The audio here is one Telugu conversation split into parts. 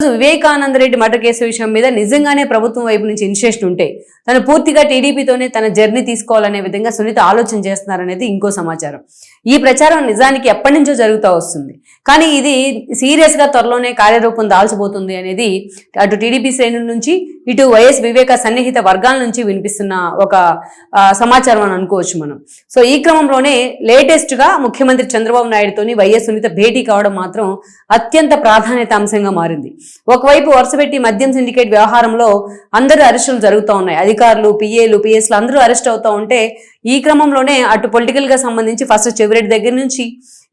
వివేకానంద రెడ్డి మర్డర్ కేసు విషయం మీద నిజంగానే ప్రభుత్వం వైపు నుంచి ఇనిషియేషన్ ఉంటే తను పూర్తిగా టీడీపీతోనే తన జర్నీ తీసుకోవాలనే విధంగా సునీత ఆలోచన చేస్తున్నారనేది ఇంకో సమాచారం. ఈ ప్రచారం నిజానికి ఎప్పటి నుంచో జరుగుతూ వస్తుంది, కానీ ఇది సీరియస్ గా త్వరలోనే కార్యరూపం దాల్చబోతుంది అనేది అటు టీడీపీ శ్రేణుల నుంచి ఇటు వైఎస్ వివేక సన్నిహిత వర్గాల నుంచి వినిపిస్తున్న ఒక సమాచారం అని అనుకోవచ్చు మనం. సో ఈ క్రమంలోనే లేటెస్ట్ గా ముఖ్యమంత్రి చంద్రబాబు నాయుడుతోని వైఎస్ సునీత భేటీ కావడం మాత్రం అత్యంత ప్రాధాన్యత అంశంగా మారింది. ఒకవైపు వరుసపెట్టి మద్యం సిండికేట్ వ్యవహారంలో అందరూ అరెస్టులు జరుగుతూ ఉన్నాయి. అధికారులు, పిఏలు, పిఎస్లు అందరూ అరెస్ట్ అవుతూ ఉంటే ఈ క్రమంలోనే అటు పొలిటికల్ గా సంబంధించి ఫస్ట్ చెవిరెడ్డి దగ్గర నుంచి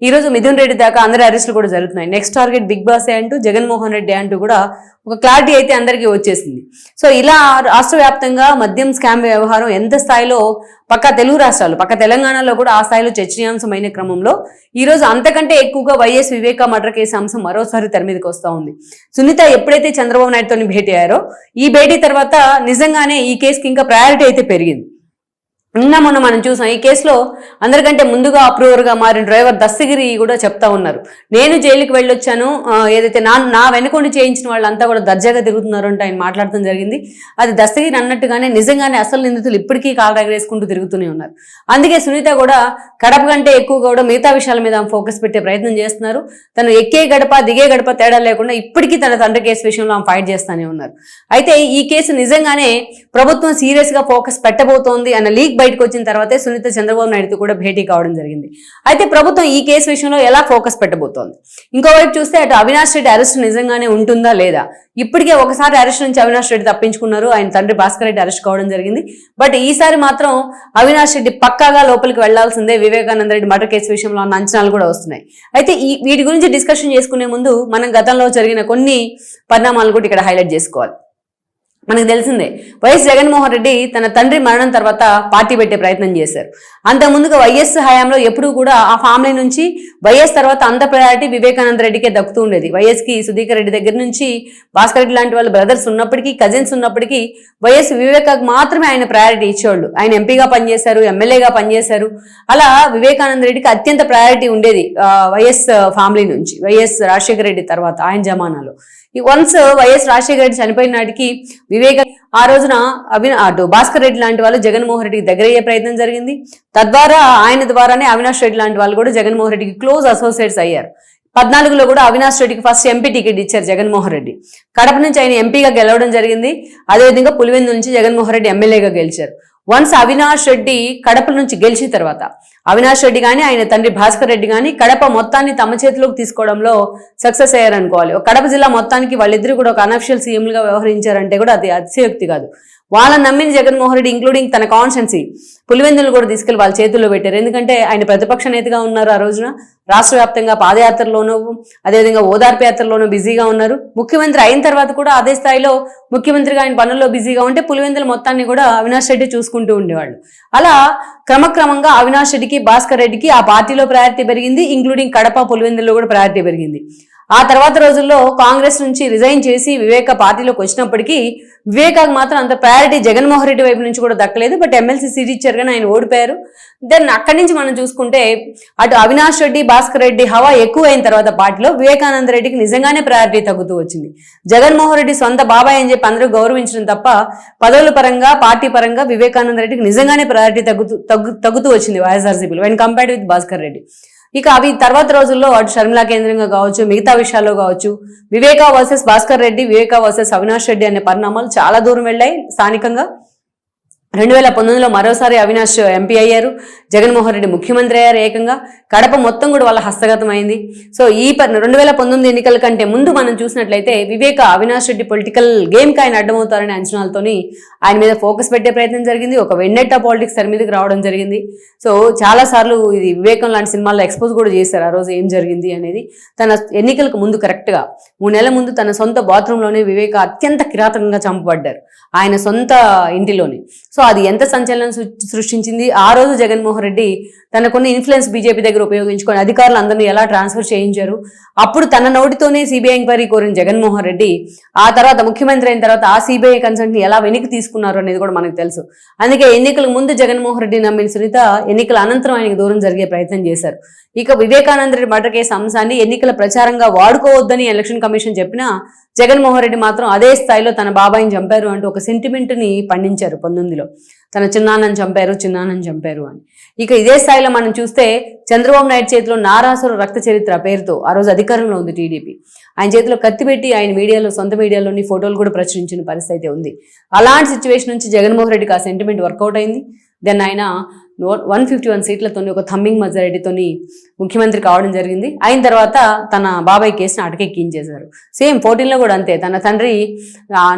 ఈ రోజు మిథున్ రెడ్డి దాకా అందరి అరెస్టులు కూడా జరుగుతున్నాయి. నెక్స్ట్ టార్గెట్ బిగ్ బాస్ అంటూ జగన్మోహన్ రెడ్డి అంటూ కూడా ఒక క్లారిటీ అయితే అందరికీ వచ్చేసింది. సో ఇలా రాష్ట్ర వ్యాప్తంగా మద్యం స్కామ్ వ్యవహారం ఎంత స్థాయిలో పక్క తెలుగు రాష్ట్రాలు, పక్క తెలంగాణలో కూడా ఆ స్థాయిలో చర్చనీయాంశమైన క్రమంలో ఈ రోజు అంతకంటే ఎక్కువగా వైఎస్ వివేక మర్డర్ కేసు అంశం మరోసారి తెర మీదకి వస్తూ ఉంది. సునీత ఎప్పుడైతే చంద్రబాబు నాయుడుతో భేటీ అయ్యారో ఈ భేటీ తర్వాత నిజంగానే ఈ కేసుకి ఇంకా ప్రయారిటీ అయితే పెరిగింది. నిన్న మొన్న మనం చూసాం ఈ కేసులో అందరికంటే ముందుగా అప్రూవర్ గా మారిన డ్రైవర్ దస్తగిరి కూడా చెప్తా ఉన్నారు, నేను జైలుకి వెళ్ళొచ్చాను, ఏదైతే నా వెనుకొండి చేయించిన వాళ్ళంతా కూడా దర్జాగా తిరుగుతున్నారు అంటే ఆయన మాట్లాడటం జరిగింది. అది దస్తగిరి అన్నట్టుగానే నిజంగానే అసలు నిందితులు ఇప్పటికీ కాలు ఎగరేసుకుంటూ తిరుగుతూనే ఉన్నారు. అందుకే సునీత కూడా గడప కంటే ఎక్కువగా కూడా మిగతా విషయాల మీద ఫోకస్ పెట్టే ప్రయత్నం చేస్తున్నారు. తను ఎక్కే గడప దిగే గడప తేడా లేకుండా ఇప్పటికీ తన తండ్రి కేసు విషయంలో ఆమె ఫైట్ చేస్తానే ఉన్నారు. అయితే ఈ కేసు నిజంగానే ప్రభుత్వం సీరియస్ గా ఫోకస్ పెట్టబోతోంది అన్న లీక్ బయటకు వచ్చిన తర్వాతే సునీత చంద్రబాబు నాయుడుతో కూడా భేటీ కావడం జరిగింది. అయితే ప్రభుత్వం ఈ కేసు విషయంలో ఎలా ఫోకస్ పెట్టబోతోంది? ఇంకోవైపు చూస్తే అటు అవినాష్ రెడ్డి అరెస్ట్ నిజంగానే ఉంటుందా లేదా? ఇప్పటికే ఒకసారి అరెస్ట్ నుంచి అవినాష్ రెడ్డి తప్పించుకున్నారు, ఆయన తండ్రి భాస్కర్ రెడ్డి అరెస్ట్ కావడం జరిగింది. బట్ ఈసారి మాత్రం అవినాష్ రెడ్డి పక్కాగా లోపలికి వెళ్లాల్సిందే వివేకానంద రెడ్డి మర్డర్ కేసు విషయంలో అన్న అంచనాలు కూడా వస్తున్నాయి. అయితే వీటి గురించి డిస్కషన్ చేసుకునే ముందు మనం గతంలో జరిగిన కొన్ని పరిణామాలు కూడా ఇక్కడ హైలైట్ చేసుకోవాలి. మనకు తెలిసిందే, వైఎస్ జగన్మోహన్ రెడ్డి తన తండ్రి మరణం తర్వాత పార్టీ పెట్టే ప్రయత్నం చేశారు. అంతకుముందుగా వైఎస్ హయాంలో ఎప్పుడూ కూడా ఆ ఫ్యామిలీ నుంచి వైఎస్ తర్వాత అంత ప్రయారిటీ వివేకానంద రెడ్డికే దక్కుతూ ఉండేది. వైఎస్కి సుధీకర్ రెడ్డి దగ్గర నుంచి భాస్కర్ రెడ్డి లాంటి వాళ్ళ బ్రదర్స్ ఉన్నప్పటికీ, కజిన్స్ ఉన్నప్పటికీ వైఎస్ వివేకాకు మాత్రమే ఆయన ప్రయారిటీ ఇచ్చేవాళ్ళు. ఆయన ఎంపీగా పనిచేశారు, ఎమ్మెల్యేగా పనిచేశారు. అలా వివేకానంద రెడ్డికి అత్యంత ప్రయారిటీ ఉండేది వైఎస్ ఫ్యామిలీ నుంచి, వైఎస్ రాజశేఖర రెడ్డి తర్వాత ఆయన జమానాలో. వన్స్ వైఎస్ రాజశేఖర రెడ్డి చనిపోయిన నాటికి వివేక ఆ రోజున అటు భాస్కర్ రెడ్డి లాంటి వాళ్ళు జగన్మోహన్ రెడ్డికి దగ్గర అయ్యే ప్రయత్నం జరిగింది. తద్వారా ఆయన ద్వారానే అవినాష్ రెడ్డి లాంటి వాళ్ళు కూడా జగన్మోహన్ రెడ్డికి క్లోజ్ అసోసియేట్స్ అయ్యారు. 14లో కూడా అవినాష్ రెడ్డికి ఫస్ట్ ఎంపీ టికెట్ ఇచ్చారు జగన్మోహన్ రెడ్డి. కడప నుంచి ఆయన ఎంపీగా గెలవడం జరిగింది. అదేవిధంగా పులివెందు నుంచి జగన్మోహన్ రెడ్డి ఎమ్మెల్యేగా గెలిచారు. వన్స్ అవినాష్ రెడ్డి కడప నుంచి గెలిచిన తర్వాత అవినాష్ రెడ్డి కానీ ఆయన తండ్రి భాస్కర్ రెడ్డి కానీ కడప మొత్తాన్ని తమ చేతిలోకి తీసుకోవడంలో సక్సెస్ అయ్యారనుకోవాలి. కడప జిల్లా మొత్తానికి వాళ్ళిద్దరు కూడా ఒక అనఫిషియల్ సీఎంలుగా వ్యవహరించారంటే కూడా అది అతిశయోక్తి కాదు. వాళ్ళని నమ్మిన జగన్మోహన్ రెడ్డి ఇంక్లూడింగ్ తన కాన్స్టెన్సీ పులివెందులు కూడా తీసుకెళ్లి వాళ్ళ చేతుల్లో పెట్టారు. ఎందుకంటే ఆయన ప్రతిపక్ష నేతగా ఉన్నారు. ఆ రోజున రాష్ట్ర వ్యాప్తంగా పాదయాత్రలోనూ అదేవిధంగా ఓదార్పు యాత్రలోనూ బిజీగా ఉన్నారు. ముఖ్యమంత్రి అయిన తర్వాత కూడా అదే స్థాయిలో ముఖ్యమంత్రిగా ఆయన పనుల్లో బిజీగా ఉంటే పులివెందుల మొత్తాన్ని కూడా అవినాష్ రెడ్డి చూసుకుంటూ ఉండేవాళ్ళు. అలా క్రమక్రమంగా అవినాష్ రెడ్డికి, భాస్కర్ రెడ్డికి ఆ పార్టీలో ప్రయారిటీ పెరిగింది, ఇంక్లూడింగ్ కడప పులివెందుల్లో కూడా ప్రయారిటీ పెరిగింది. ఆ తర్వాత రోజుల్లో కాంగ్రెస్ నుంచి రిజైన్ చేసి వివేక పార్టీలోకి వచ్చినప్పటికీ వివేకాకు మాత్రం అంత ప్రయారిటీ జగన్మోహన్ రెడ్డి వైపు నుంచి కూడా దక్కలేదు. బట్ ఎమ్మెల్సీ సీట్ ఇచ్చారు కానీ ఆయన ఓడిపోయారు. దెన్ అక్కడి నుంచి మనం చూసుకుంటే అటు అవినాష్ రెడ్డి, భాస్కర్ రెడ్డి హవా ఎక్కువ అయిన తర్వాత పార్టీలో వివేకానంద రెడ్డికి నిజంగానే ప్రయారిటీ తగ్గుతూ వచ్చింది. జగన్మోహన్ రెడ్డి సొంత బాబాయ్ అని చెప్పి అందరూ గౌరవించడం తప్ప పదవుల పరంగా, పార్టీ పరంగా వివేకానంద రెడ్డికి నిజంగానే ప్రయారిటీ తగ్గుతూ వచ్చింది వైఎస్ఆర్సీపీలో when compared with Bhaskar Reddy. ఇక అవి తర్వాత రోజుల్లో అటు షర్మిలా కేంద్రంగా కావచ్చు, మిగతా విషయాల్లో కావచ్చు, వివేక వర్సెస్ భాస్కర్ రెడ్డి, వివేక వర్సెస్ అవినాష్ రెడ్డి అనే పరిణామాలు చాలా దూరం వెళ్ళాయి. స్థానికంగా 2019లో మరోసారి అవినాష్ ఎంపీ అయ్యారు, జగన్మోహన్ రెడ్డి ముఖ్యమంత్రి అయ్యారు. ఏకంగా కడప మొత్తం కూడా వాళ్ళ హస్తగతం అయింది. సో ఈ 2019 ఎన్నికల కంటే ముందు మనం చూసినట్లయితే వివేక అవినాష్ రెడ్డి పొలిటికల్ గేమ్కి ఆయన అడ్డమవుతారనే అంచనాలతోని ఆయన మీద ఫోకస్ పెట్టే ప్రయత్నం జరిగింది. ఒక వెన్నెట్టా పాలిటిక్స్ తెర మీదకి రావడం జరిగింది. సో చాలా సార్లు ఇది వివేకం లాంటి సినిమాల్లో ఎక్స్పోజ్ కూడా చేశారు ఆ రోజు ఏం జరిగింది అనేది. తన ఎన్నికలకు ముందు కరెక్ట్గా 3 నెలల ముందు తన సొంత బాత్రూంలోనే వివేక అత్యంత కిరాతకంగా చంపబడ్డారు ఆయన సొంత ఇంటిలోని. సో అది ఎంత సంచలనం సృష్టించింది. ఆ రోజు జగన్మోహన్ రెడ్డి తన కొన్ని ఇన్ఫ్లుయెన్స్ బీజేపీ దగ్గర ఉపయోగించుకొని అధికారులు అందరినీ ఎలా ట్రాన్స్ఫర్ చేయించారు. అప్పుడు తన నోటితోనే సిబిఐ ఎంక్వైరీ కోరిన జగన్మోహన్ రెడ్డి ఆ తర్వాత ముఖ్యమంత్రి అయిన తర్వాత ఆ సిబిఐ కన్సల్ట్ని ఎలా వెనక్కి తీసుకున్నారు అనేది కూడా మనకు తెలుసు. అందుకే ఎన్నికలకు ముందు జగన్మోహన్ రెడ్డి నమ్మిన సునీత ఎన్నికల అనంతరం ఆయనకు దూరం జరిగే ప్రయత్నం చేశారు. ఇక వివేకానంద రెడ్డి మర్డర్ కేసు అంశాన్ని ఎన్నికల ప్రచారంగా వాడుకోవద్దని ఎలక్షన్ కమిషన్ చెప్పినా జగన్మోహన్ రెడ్డి మాత్రం అదే స్థాయిలో తన బాబాయిని చంపారు అంటూ ఒక సెంటిమెంట్ని పండించారు 19లో. తన చిన్నాన్నని చంపారు అని. ఇక ఇదే స్థాయిలో మనం చూస్తే చంద్రబాబు నాయుడు చేతిలో నారాసుర రక్త చరిత్ర పేరుతో ఆ రోజు అధికారంలో ఉంది టీడీపీ. ఆయన చేతిలో కత్తి పెట్టి ఆయన మీడియాలో, సొంత మీడియాలోని ఫోటోలు కూడా ప్రచురించిన పరిస్థితి అయితే ఉంది. అలాంటి సిచ్యువేషన్ నుంచి జగన్మోహన్ రెడ్డికి ఆ సెంటిమెంట్ వర్కౌట్ అయింది. దెన్ ఆయన 151 సీట్లతోని ఒక థమ్మింగ్ మెజారిటీతోని ముఖ్యమంత్రి కావడం జరిగింది. అయిన తర్వాత తన బాబాయ్ కేసుని అటకెక్కించేశారు. సేమ్ 14లో కూడా అంతే. తన తండ్రి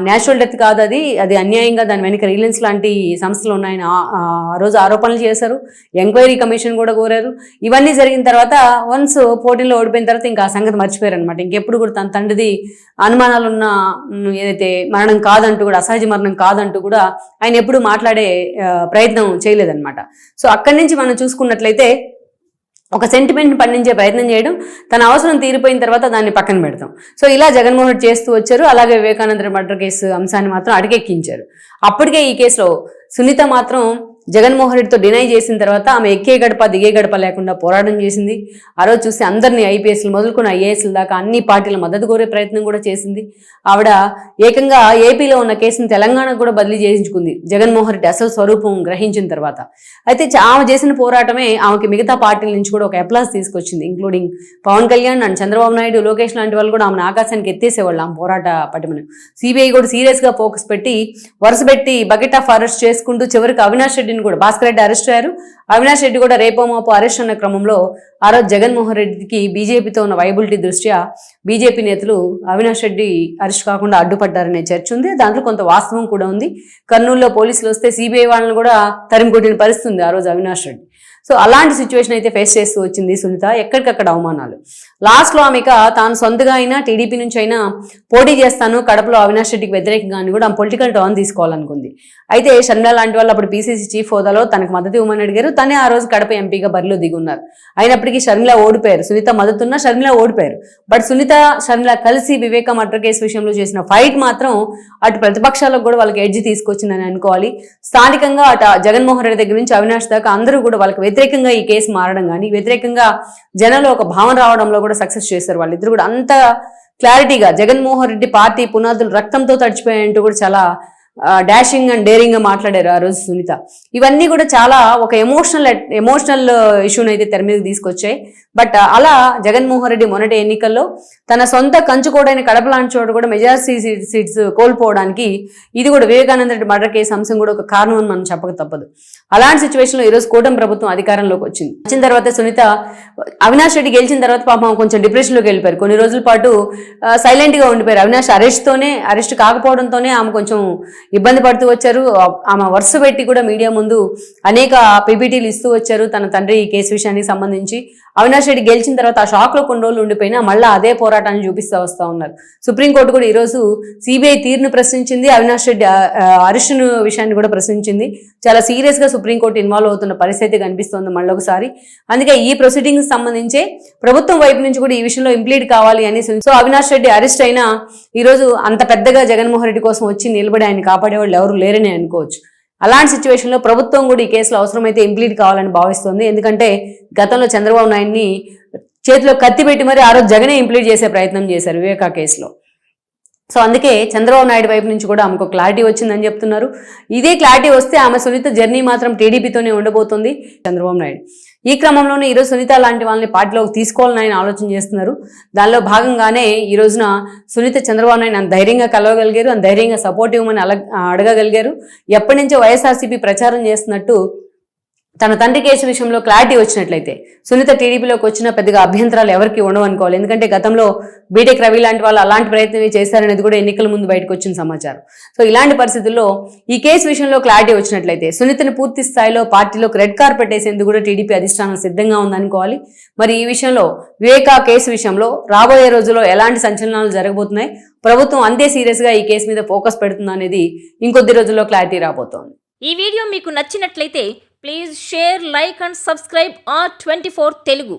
న్యాచురల్ డెత్ కాదు, అది అన్యాయంగా దాని వెనక రిలయన్స్ లాంటి సంస్థలు ఉన్నాయని ఆ రోజు ఆరోపణలు చేశారు. ఎంక్వైరీ కమిషన్ కూడా కోరారు. ఇవన్నీ జరిగిన తర్వాత వన్స్ 14లో ఓడిపోయిన తర్వాత ఇంకా ఆ సంగతి మర్చిపోయారు అనమాట. ఇంకెప్పుడు కూడా తన తండ్రిది అనుమానాలున్న ఏదైతే మరణం కాదంటూ కూడా, అసహజ మరణం కాదంటూ కూడా ఆయన ఎప్పుడు మాట్లాడే ప్రయత్నం చేయలేదన్నమాట. సో అక్కడి నుంచి మనం చూసుకున్నట్లయితే ఒక సెంటిమెంట్ పండించే ప్రయత్నం చేయడం, తన అవసరం తీరిపోయిన తర్వాత దాన్ని పక్కన పెడతాం. సో ఇలా జగన్మోహన్ రెడ్డి చేస్తూ వచ్చారు. అలాగే వివేకానంద రెడ్డి మర్డర్ కేసు అంశాన్ని మాత్రం అటకెక్కించారు. అప్పటికే ఈ కేసులో సునీత మాత్రం జగన్మోహన్ రెడ్డితో డినై చేసిన తర్వాత ఆమె ఎక్కే గడప దిగే గడప లేకుండా పోరాటం చేసింది. ఆ రోజు చూస్తే అందరినీ ఐపీఎస్లు మొదలుకొని ఐఏఎస్ల దాకా అన్ని పార్టీల మద్దతు కోరే ప్రయత్నం కూడా చేసింది. ఆవిడ ఏకంగా ఏపీలో ఉన్న కేసును తెలంగాణకు కూడా బదిలీ చేయించుకుంది జగన్మోహన్ రెడ్డి అసలు స్వరూపం గ్రహించిన తర్వాత. అయితే ఆమె చేసిన పోరాటమే ఆమెకి మిగతా పార్టీల నుంచి కూడా ఒక అప్లాస్ తీసుకొచ్చింది. ఇంక్లూడింగ్ పవన్ కళ్యాణ్ అండ్ చంద్రబాబు నాయుడు, లోకేష్ లాంటి వాళ్ళు కూడా ఆమెను ఆకాశానికి ఎత్తేసేవాళ్ళు ఆమె పోరాట పటిమను. సిబిఐ కూడా సీరియస్ గా ఫోకస్ పెట్టి వరుసపెట్టి బకెట్ ఆఫ్ అరెస్ట్ చేసుకుంటూ చివరికి అవినాష్ రెడ్డిని కూడా, భాస్కర్ రెడ్డి అరెస్ట్ అయ్యారు, అవినాష్ రెడ్డి కూడా రేపో మాపో అరెస్ట్ అన్న క్రమంలో ఆ రోజు జగన్మోహన్ రెడ్డికి బీజేపీతో ఉన్న వైబిలిటీ దృష్ట్యా బీజేపీ నేతలు అవినాష్ రెడ్డి అరెస్ట్ కాకుండా అడ్డుపడ్డారనే చర్చ ఉంది. దాంట్లో కొంత వాస్తవం కూడా ఉంది. కర్నూలులో పోలీసులు వస్తే సిబిఐ వాళ్ళని కూడా తరిమికొట్టిన పరిస్థితి ఉంది ఆ రోజు అవినాష్ రెడ్డి. సో అలాంటి సిచ్యువేషన్ అయితే ఫేస్ చేస్తూ వచ్చింది సునీత. ఎక్కడికక్కడ అవమానాలు. లాస్ట్లో ఆమెక తాను సొంతగా అయినా టీడీపీ నుంచి అయినా పోటీ చేస్తాను కడపలో అవినాష్ రెడ్డికి వ్యతిరేకంగా అని కూడా ఆమె పొలిటికల్ టర్న్ తీసుకోవాలనుకుంది. అయితే షర్మిల లాంటి వాళ్ళు అప్పుడు పీసీసీ చీఫ్ హోదాలో తనకు మద్దతు ఇవ్వమని అడిగారు. తనే ఆ రోజు కడప ఎంపీగా బరిలో దిగున్నారు. అయినప్పటికీ షర్మిల ఓడిపోయారు. సునీత మద్దతున్న షర్మిల ఓడిపోయారు. బట్ సునీత షర్మిల కలిసి వివేక మర్డర్ కేసు విషయంలో చేసిన ఫైట్ మాత్రం అటు ప్రతిపక్షాలకు కూడా వాళ్ళకి ఎడ్జి తీసుకొచ్చిందని అనుకోవాలి. స్థానికంగా అటు జగన్మోహన్ రెడ్డి దగ్గర నుంచి అవినాష్ దాకా అందరూ కూడా వాళ్ళకి వ్యతిరేకంగా ఈ కేసు మారడం కానీ, వ్యతిరేకంగా జనంలో ఒక భావన రావడంలో కూడా సక్సెస్ చేశారు. వాళ్ళిద్దరు కూడా అంత క్లారిటీగా జగన్మోహన్ రెడ్డి పార్టీ పునాదులు రక్తంతో తడిచిపోయాయంటూ కూడా చాలా డాషింగ్ అండ్ డేరింగ్ గా మాట్లాడారు ఆ రోజు సునీత. ఇవన్నీ కూడా చాలా ఒక ఎమోషనల్ ఇష్యూని అయితే తెర మీదకి తీసుకొచ్చాయి. బట్ అలా జగన్మోహన్ రెడ్డి మొన్నటి ఎన్నికల్లో తన సొంత కంచుకోడైన కడప లాంటి చోట కూడా మెజారిటీ సీట్స్ కోల్పోవడానికి ఇది కూడా వివేకానంద రెడ్డి మర్డర్ కేసు అంశం కూడా ఒక కారణం అని మనం చెప్పక తప్పదు. అలాంటి సిచ్యువేషన్ లో ఈరోజు కూటమి ప్రభుత్వం అధికారంలోకి వచ్చిన తర్వాత సునీత అవినాష్ రెడ్డి గెలిచిన తర్వాత పాపం కొంచెం డిప్రెషన్ లోకి వెళ్ళిపోయారు. కొన్ని రోజుల పాటు సైలెంట్ గా ఉండిపోయారు. అవినాష్ అరెస్ట్ కాకపోవడంతోనే ఆమె కొంచెం ఇబ్బంది పడుతూ వచ్చారు. ఆమె వరుస పెట్టి కూడా మీడియా ముందు అనేక పీపీటీలు ఇస్తూ వచ్చారు తన తండ్రి కేసు విషయానికి సంబంధించి. అవినాష్ రెడ్డి గెలిచిన తర్వాత ఆ షాక్ లో కొన్ని రోజులు ఉండిపోయినా మళ్ళీ అదే పోరాటాన్ని చూపిస్తూ వస్తూ ఉన్నారు. సుప్రీంకోర్టు కూడా ఈరోజు సిబిఐ తీరును ప్రశ్నించింది, అవినాష్ రెడ్డి అరెస్ట్ విషయాన్ని కూడా ప్రశ్నించింది. చాలా సీరియస్ గా సుప్రీంకోర్టు ఇన్వాల్వ్ అవుతున్న పరిస్థితి కనిపిస్తోంది మళ్ళొకసారి. అందుకే ఈ ప్రొసీడింగ్స్ సంబంధించే ప్రభుత్వం వైపు నుంచి కూడా ఈ విషయంలో ఇంప్లీడ్ కావాలి అని. సో అవినాష్ రెడ్డి అరెస్ట్ అయినా ఈరోజు అంత పెద్దగా జగన్మోహన్ రెడ్డి కోసం వచ్చి నిలబడి ఆయన కాపాడే వాళ్ళు ఎవరు లేరని అనుకోవచ్చు. అలాంటి సిచ్యువేషన్ లో ప్రభుత్వం కూడా ఈ కేసులో అవసరమైతే ఇంప్లీడ్ కావాలని భావిస్తోంది. ఎందుకంటే గతంలో చంద్రబాబు నాయుడిని చేతిలో కత్తి పెట్టి మరి ఆ రోజు జగనే ఇంప్లీడ్ చేసే ప్రయత్నం చేశారు వివేకా కేసులో. సో అందుకే చంద్రబాబు నాయుడు వైపు నుంచి కూడా ఆమెకు క్లారిటీ వచ్చిందని చెప్తున్నారు. ఇదే క్లారిటీ వస్తే ఆమె సునీత జర్నీ మాత్రం టీడీపీతోనే ఉండబోతుంది చంద్రబాబు నాయుడు. ఈ క్రమంలోనే ఈరోజు సునీత లాంటి వాళ్ళని పార్టీలోకి తీసుకోవాలని ఆయన ఆలోచన చేస్తున్నారు. దానిలో భాగంగానే ఈ రోజున సునీత చంద్రబాబు నాయుడు అంత ధైర్యంగా కలవగలిగారు, అంత ధైర్యంగా సపోర్ట్ ఇవ్వమని అడగగలిగారు. ఎప్పటి నుంచో వైఎస్ఆర్సీపీ ప్రచారం చేస్తున్నట్టు తన తండ్రి కేసు విషయంలో క్లారిటీ వచ్చినట్లయితే సునీత టీడీపీలోకి వచ్చిన పెద్దగా అభ్యంతరాలు ఎవరికి ఉండవు అనుకోవాలి. ఎందుకంటే గతంలో బీటెక్ రవి లాంటి వాళ్ళు అలాంటి ప్రయత్నమే చేశారనేది కూడా ఎన్నికల ముందు బయటకు వచ్చిన సమాచారం. సో ఇలాంటి పరిస్థితుల్లో ఈ కేసు విషయంలో క్లారిటీ వచ్చినట్లయితే సునీతను పూర్తి స్థాయిలో పార్టీలోకి రెడ్ కార్పెట్ వేసేందుకు కూడా టీడీపీ అధిష్టానం సిద్ధంగా ఉందనుకోవాలి. మరి ఈ విషయంలో వివేకా కేసు విషయంలో రాబోయే రోజుల్లో ఎలాంటి సంచలనాలు జరగబోతున్నాయి, ప్రభుత్వం అంతే సీరియస్ గా ఈ కేసు మీద ఫోకస్ పెడుతుందా అనేది ఇంకొద్ది రోజుల్లో క్లారిటీ రాబోతోంది. ఈ వీడియో మీకు నచ్చినట్లయితే please share, like and subscribe R24 Telugu.